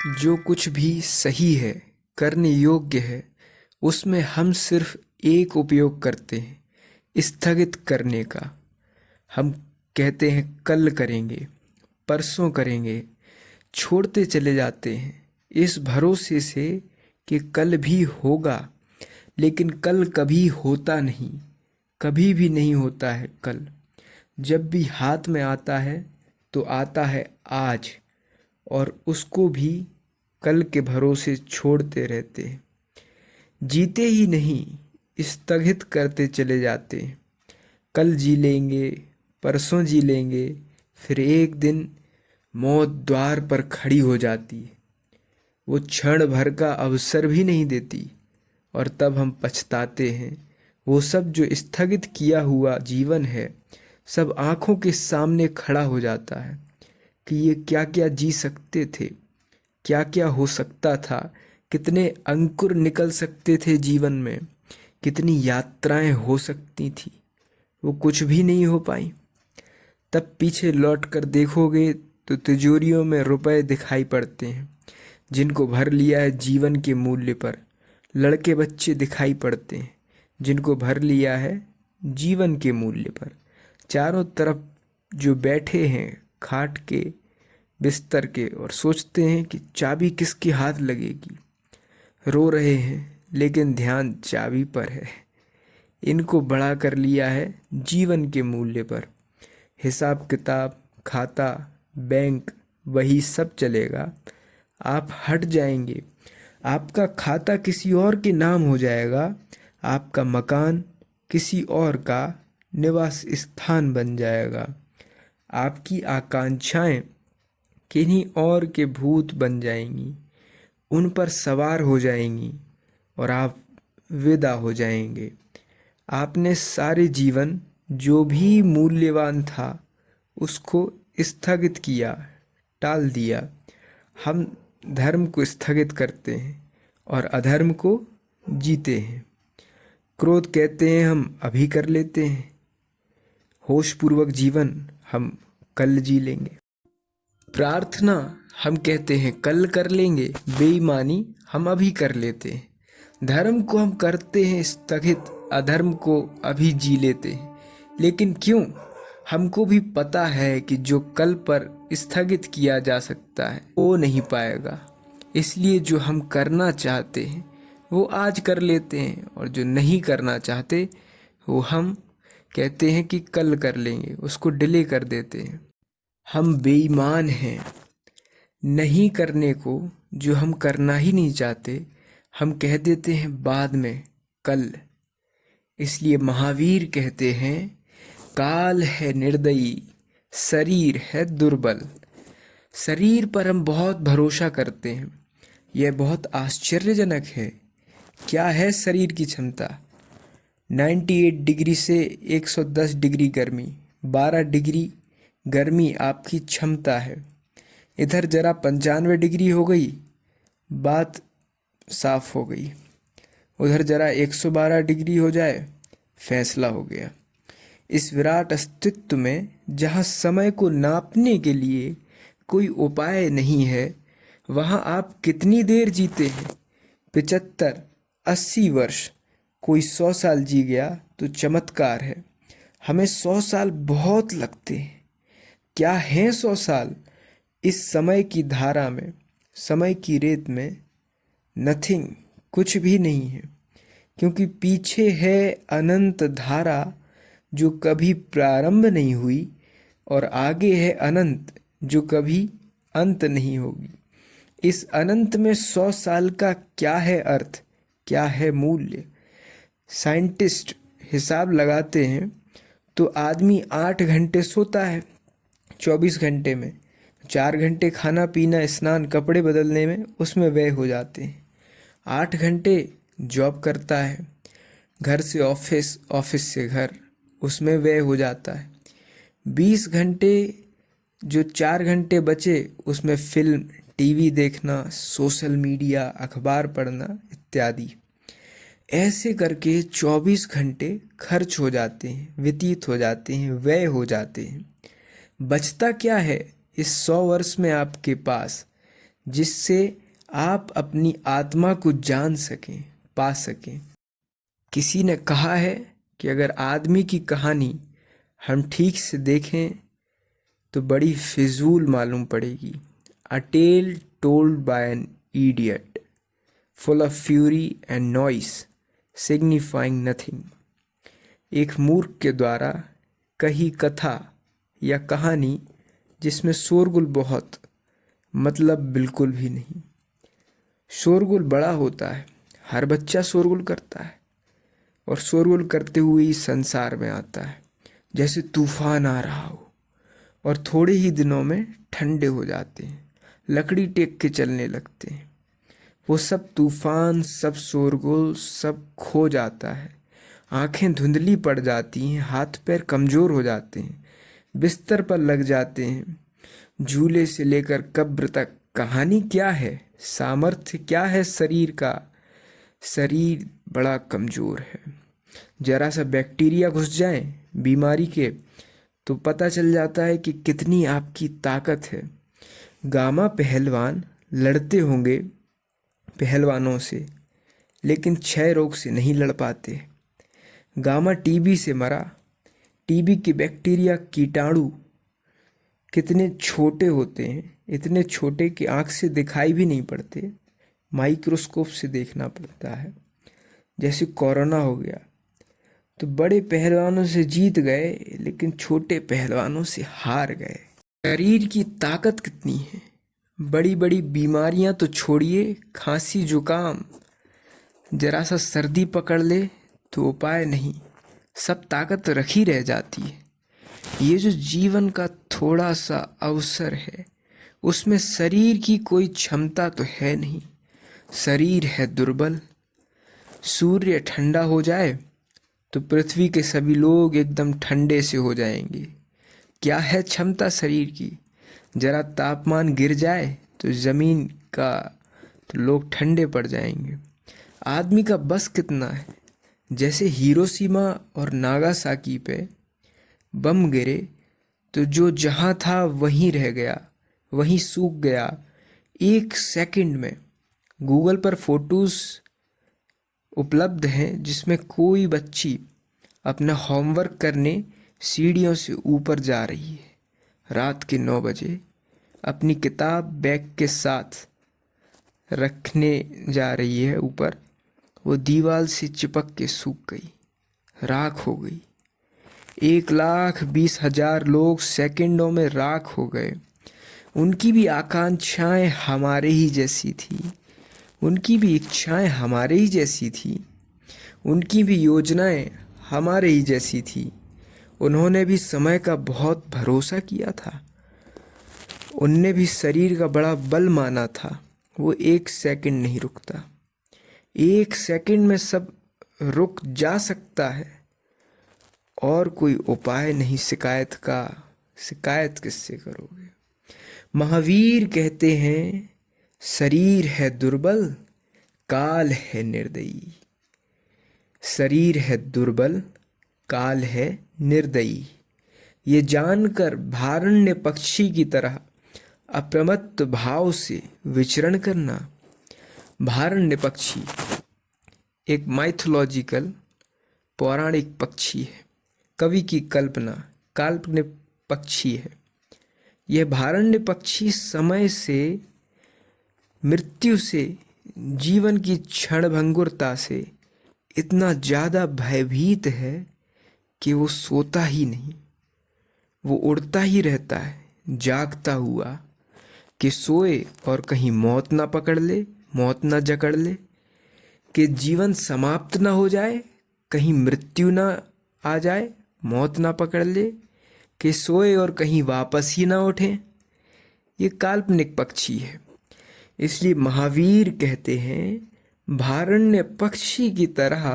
जो कुछ भी सही है, करने योग्य है, उसमें हम सिर्फ एक उपयोग करते हैं, स्थगित करने का। हम कहते हैं कल करेंगे, परसों करेंगे, छोड़ते चले जाते हैं इस भरोसे से कि कल भी होगा। लेकिन कल कभी होता नहीं, कभी भी नहीं होता है कल। जब भी हाथ में आता है तो आता है आज, और उसको भी कल के भरोसे छोड़ते रहते हैं। जीते ही नहीं, स्थगित करते चले जाते हैं। कल जी लेंगे, परसों जी लेंगे, फिर एक दिन मौत द्वार पर खड़ी हो जाती है। वो क्षण भर का अवसर भी नहीं देती, और तब हम पछताते हैं। वो सब जो स्थगित किया हुआ जीवन है, सब आंखों के सामने खड़ा हो जाता है कि ये क्या क्या जी सकते थे, क्या क्या हो सकता था, कितने अंकुर निकल सकते थे जीवन में, कितनी यात्राएं हो सकती थी। वो कुछ भी नहीं हो पाई। तब पीछे लौट कर देखोगे तो तिजोरियों में रुपए दिखाई पड़ते हैं, जिनको भर लिया है जीवन के मूल्य पर। लड़के बच्चे दिखाई पड़ते हैं, जिनको भर लिया है जीवन के मूल्य पर। चारों तरफ जो बैठे हैं खाट के, बिस्तर के, और सोचते हैं कि चाबी किसके हाथ लगेगी। रो रहे हैं लेकिन ध्यान चाबी पर है। इनको बड़ा कर लिया है जीवन के मूल्य पर। हिसाब किताब, खाता, बैंक, वही सब चलेगा। आप हट जाएंगे, आपका खाता किसी और के नाम हो जाएगा, आपका मकान किसी और का निवास स्थान बन जाएगा। आपकी आकांक्षाएं किन्हीं और के भूत बन जाएंगी, उन पर सवार हो जाएंगी, और आप विदा हो जाएंगे। आपने सारे जीवन जो भी मूल्यवान था उसको स्थगित किया, टाल दिया। हम धर्म को स्थगित करते हैं और अधर्म को जीते हैं। क्रोध कहते हैं हम अभी कर लेते हैं, होशपूर्वक जीवन हम कल जी लेंगे। प्रार्थना हम कहते हैं कल कर लेंगे, बेईमानी हम अभी कर लेते हैं। धर्म को हम करते हैं स्थगित, अधर्म को अभी जी लेते हैं। लेकिन क्यों? हमको भी पता है कि जो कल पर स्थगित किया जा सकता है वो नहीं पाएगा। इसलिए जो हम करना चाहते हैं वो आज कर लेते हैं, और जो नहीं करना चाहते वो हम कहते हैं कि कल कर लेंगे, उसको डिले कर देते हैं। हम बेईमान हैं। नहीं करने को, जो हम करना ही नहीं चाहते, हम कह देते हैं बाद में, कल। इसलिए महावीर कहते हैं काल है निर्दयी, शरीर है दुर्बल। शरीर पर हम बहुत भरोसा करते हैं। यह बहुत आश्चर्यजनक है। क्या है शरीर की क्षमता? 98 डिग्री से 110 डिग्री गर्मी, 12 डिग्री गर्मी आपकी क्षमता है। इधर जरा 95 डिग्री हो गई, बात साफ हो गई। उधर जरा 112 डिग्री हो जाए, फैसला हो गया। इस विराट अस्तित्व में जहाँ समय को नापने के लिए कोई उपाय नहीं है, वहाँ आप कितनी देर जीते हैं? 75, 80 वर्ष। कोई 100 साल जी गया तो चमत्कार है। हमें 100 साल बहुत लगते हैं। क्या है 100 साल इस समय की धारा में, समय की रेत में? नथिंग, कुछ भी नहीं है, क्योंकि पीछे है अनंत धारा जो कभी प्रारंभ नहीं हुई, और आगे है अनंत जो कभी अंत नहीं होगी। इस अनंत में 100 साल का क्या है अर्थ, क्या है मूल्य? साइंटिस्ट हिसाब लगाते हैं तो आदमी 8 घंटे सोता है 24 घंटे में। 4 घंटे खाना पीना, स्नान, कपड़े बदलने में उसमें व्यय हो जाते हैं। 8 घंटे जॉब करता है, घर से ऑफिस, ऑफिस से घर, उसमें व्यय हो जाता है। 20 घंटे, जो 4 घंटे बचे उसमें फिल्म, टीवी देखना, सोशल मीडिया, अखबार पढ़ना इत्यादि। ऐसे करके 24 घंटे खर्च हो जाते हैं, व्यतीत हो जाते हैं, व्यय हो जाते हैं। बचता क्या है इस 100 वर्ष में आपके पास? जिससे आप अपनी आत्मा को जान सकें, पा सकें। किसी ने कहा है कि अगर आदमी की कहानी हम ठीक से देखें तो बड़ी फिजूल मालूम पड़ेगी। A tale told by an idiot, full of fury and noise, signifying nothing. एक मूर्ख के द्वारा कही कथा या कहानी जिसमें शोरगुल बहुत, मतलब बिल्कुल भी नहीं। शोरगुल बड़ा होता है, हर बच्चा शोरगुल करता है और शोरगुल करते हुए ही संसार में आता है, जैसे तूफान आ रहा हो, और थोड़े ही दिनों में ठंडे हो जाते हैं, लकड़ी टेक के चलने लगते हैं। वो सब तूफान, सब शोरगुल, सब खो जाता है। आंखें धुंधली पड़ जाती हैं, हाथ पैर कमज़ोर हो जाते हैं, बिस्तर पर लग जाते हैं। झूले से लेकर कब्र तक कहानी क्या है, सामर्थ्य क्या है शरीर का। शरीर बड़ा कमज़ोर है। जरा सा बैक्टीरिया घुस जाए बीमारी के तो पता चल जाता है कि कितनी आपकी ताकत है। गामा पहलवान लड़ते होंगे पहलवानों से, लेकिन क्षय रोग से नहीं लड़ पाते। गामा टीबी से मरा। टीबी के बैक्टीरिया कीटाणु कितने छोटे होते हैं, इतने छोटे कि आँख से दिखाई भी नहीं पड़ते, माइक्रोस्कोप से देखना पड़ता है। जैसे कोरोना हो गया तो बड़े पहलवानों से जीत गए, लेकिन छोटे पहलवानों से हार गए। शरीर की ताकत कितनी है। बड़ी बड़ी बीमारियां तो छोड़िए, खांसी जुकाम, जरा सा सर्दी पकड़ ले तो उपाय नहीं, सब ताकत रखी रह जाती है। ये जो जीवन का थोड़ा सा अवसर है, उसमें शरीर की कोई क्षमता तो है नहीं। शरीर है दुर्बल। सूर्य ठंडा हो जाए तो पृथ्वी के सभी लोग एकदम ठंडे से हो जाएंगे। क्या है क्षमता शरीर की। जरा तापमान गिर जाए तो ज़मीन का तो लोग ठंडे पड़ जाएंगे। आदमी का बस कितना है। जैसे हिरोशिमा और नागासाकी पे बम गिरे तो जो जहाँ था वहीं रह गया, वहीं सूख गया। एक सेकंड में गूगल पर फोटोज़ उपलब्ध हैं जिसमें कोई बच्ची अपना होमवर्क करने सीढ़ियों से ऊपर जा रही है, रात के 9 बजे अपनी किताब बैग के साथ रखने जा रही है ऊपर। वो दीवार से चिपक के सूख गई, राख हो गई। 1,20,000 लोग सेकंडों में राख हो गए। उनकी भी आकांक्षाएं हमारे ही जैसी थी, उनकी भी इच्छाएं हमारे ही जैसी थी, उनकी भी योजनाएं हमारे ही जैसी थी। उन्होंने भी समय का बहुत भरोसा किया था, उनने भी शरीर का बड़ा बल माना था। वो एक सेकंड नहीं रुकता। एक सेकंड में सब रुक जा सकता है और कोई उपाय नहीं शिकायत का। शिकायत किससे करोगे। महावीर कहते हैं, शरीर है दुर्बल, काल है निर्दयी। शरीर है दुर्बल, काल है निर्दयी। ये जानकर भारण्य पक्षी की तरह अप्रमत्त भाव से विचरण करना। भारण्य पक्षी एक माइथोलॉजिकल पौराणिक पक्षी है, कवि की कल्पना, काल्पनिक पक्षी है। यह भारण्य पक्षी समय से, मृत्यु से, जीवन की क्षणभंगुरता से इतना ज़्यादा भयभीत है कि वो सोता ही नहीं, वो उड़ता ही रहता है जागता हुआ, कि सोए और कहीं मौत ना पकड़ ले, मौत ना जकड़ ले, कि जीवन समाप्त ना हो जाए, कहीं मृत्यु ना आ जाए, मौत ना पकड़ ले, कि सोए और कहीं वापस ही ना उठे। ये काल्पनिक पक्षी है। इसलिए महावीर कहते हैं, भारण्य पक्षी की तरह